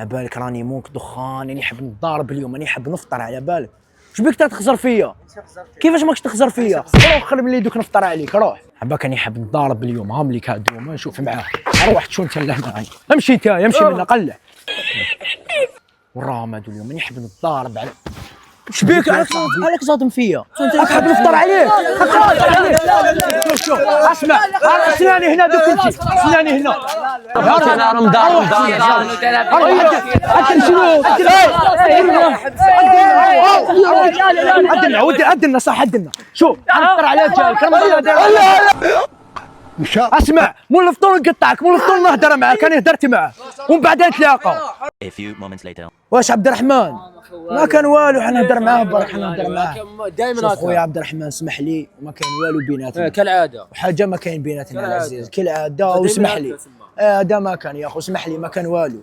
على بالك راني مونك دخان، راني حاب نضارب اليوم، راني حاب نفطر. على بالك واش بيك تخزر فيا؟ كيفاش ماكش تخزر فيا؟ روح خلي ملي دوك نفطر عليك، روح. عباك راني حاب نضارب اليوم، ها ملي كادو ما نشوف معاه. روح تشون انت لهنا، امشي انت، امشي منا قلع. وراهم هادو اليوم راني حاب نضارب على. واش بيك عليك صادم فيا؟ راك حاب نفطر عليك، شوف اسمع، سناني هنا دوك انت، سناني هنا يا رمضان عدل شنو؟ عدلنا ودي عدلنا صح عدلنا. شوف نفطر عليك جايك اسمع، مول الفطور نقطعك، مول الفطور نهدر معاك، انا هدرت معاه ومن بعد نتلاقاو. واش عبد الرحمن؟ ما كان والو، حنا نهدر معاه برك، حنا نهدر معاه دائما خويا عبد الرحمن، اسمح لي وما كاين والو بيناتنا كالعاده، وحاجه ما كاين بيناتنا العزيز كالعاده، واسمح لي هذا ما كان يا اخو، اسمح لي ما كان والو.